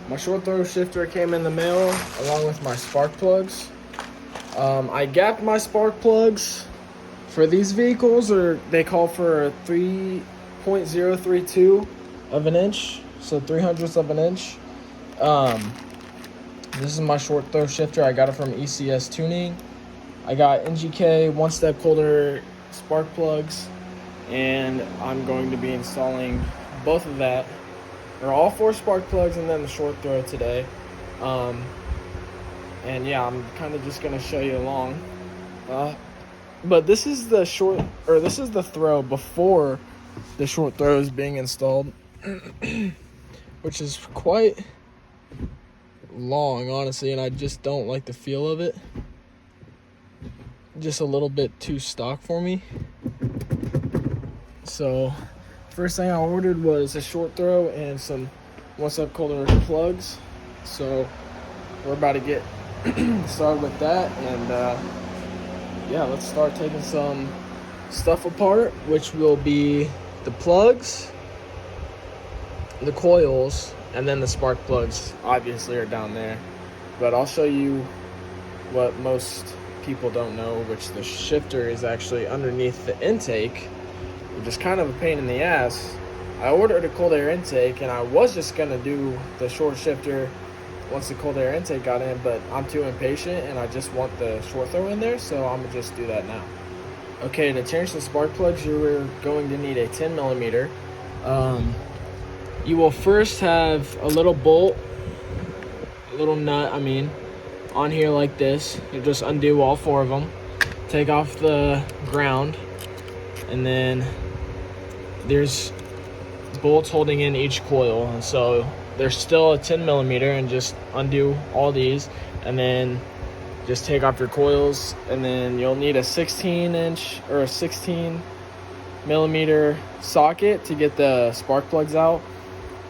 My short throw shifter came in the mail along with my spark plugs. I gapped my spark plugs for these vehicles, or they call for 3.032 of an inch, so 3/100ths of an inch. This is my short throw shifter. I got it from ECS Tuning. I got NGK one-step colder spark plugs, and I'm going to be installing both of that, or all 4 spark plugs and then the short throw today. And yeah, I'm kind of just gonna show you along. But this is the this is the throw before the short throw is being installed, which is quite long, honestly, and I just don't like the feel of it. Just a little bit too stock for me. So first thing I ordered was a short throw and some one-step colder plugs. So we're about to get started with that, and yeah, let's start taking some stuff apart, which will be the plugs, the coils, and then the spark plugs obviously are down there. But I'll show you what most people don't know, which the shifter is actually underneath the intake, which is kind of a pain in the ass. I ordered a cold air intake, and I was just gonna do the short shifter once the cold air intake got in, but I'm too impatient and I just want the short throw in there, so I'm gonna just do that now. Okay, to change the spark plugs, you're going to need a 10 millimeter. You will first have a little bolt, a little nut, on here like this. You just undo all 4 of them, take off the ground, and then there's bolts holding in each coil, and so there's still a 10 millimeter, and just undo all these, and then just take off your coils, and then you'll need a 16-inch or a 16 millimeter socket to get the spark plugs out,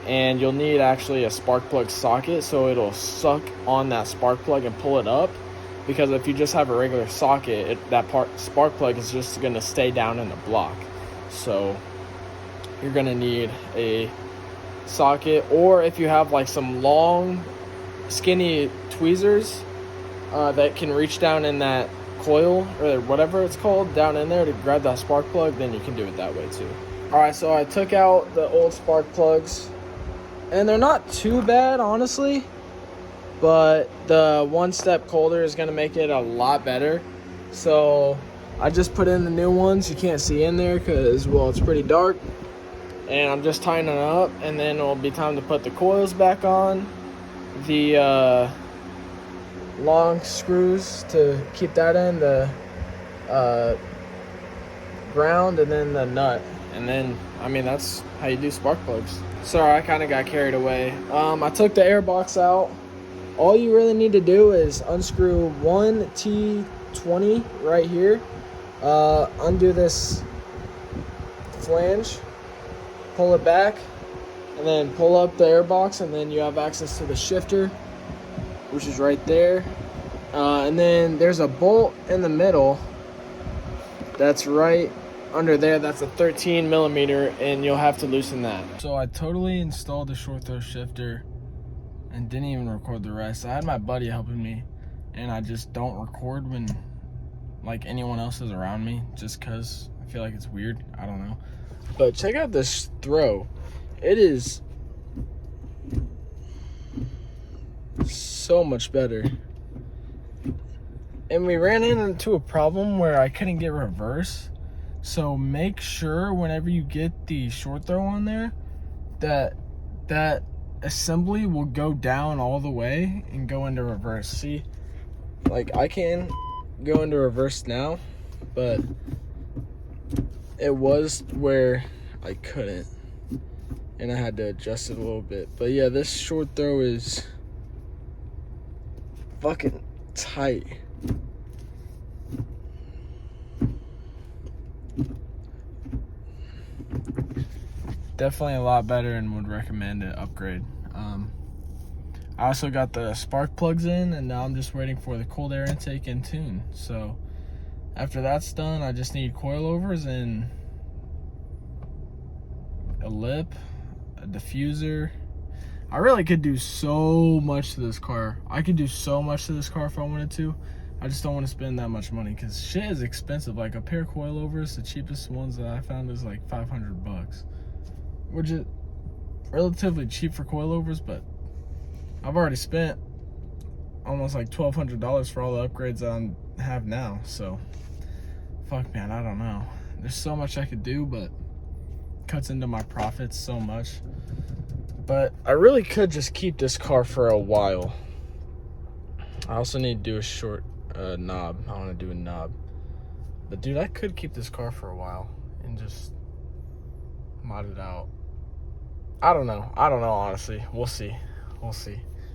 and you'll need actually a spark plug socket so it'll suck on that spark plug and pull it up, because if you just have a regular socket, spark plug is just going to stay down in the block. So you're going to need a socket, or if you have like some long skinny tweezers that can reach down in that coil or whatever it's called down in there to grab that spark plug, then you can do it that way too. Alright, so I took out the old spark plugs, and they're not too bad, honestly, but the one step colder is going to make it a lot better. So I just put in the new ones. You can't see in there because, well, it's pretty dark. And I'm just tying it up, and then it'll be time to put the coils back on, the long screws to keep that in, the ground, and then the nut. And then, that's how you do spark plugs. Sorry, I kind of got carried away. I took the air box out. All you really need to do is unscrew one T20 right here, undo this flange, pull it back, and then pull up the air box, and then you have access to the shifter, which is right there. And then there's a bolt in the middle that's right under there. That's a 13 millimeter, and you'll have to loosen that. So I totally installed the short throw shifter and didn't even record the rest. I had my buddy helping me, and I just don't record when like anyone else is around me, just because I feel like it's weird. I don't know. But check out this throw. It is so much better. And we ran into a problem where I couldn't get reverse. So make sure whenever you get the short throw on there that assembly will go down all the way and go into reverse. See, like I can go into reverse now, but it was where I couldn't, and I had to adjust it a little bit. But yeah, this short throw is fucking tight. Definitely a lot better, and would recommend an upgrade. I also got the spark plugs in, and now I'm just waiting for the cold air intake in tune. So after that's done, I just need coilovers and a lip, a diffuser. I really could do so much to this car. I could do so much to this car if I wanted to. I just don't want to spend that much money because shit is expensive. Like a pair of coilovers, the cheapest ones that I found is like $500, which is relatively cheap for coilovers, but I've already spent almost like $1,200 for all the upgrades that I have now. So fuck, man, I don't know. There's so much I could do, but cuts into my profits so much. But I really could just keep this car for a while. I also need to do a short knob. I want to do a knob. But dude, I could keep this car for a while and just mod it out. I don't know honestly. We'll see.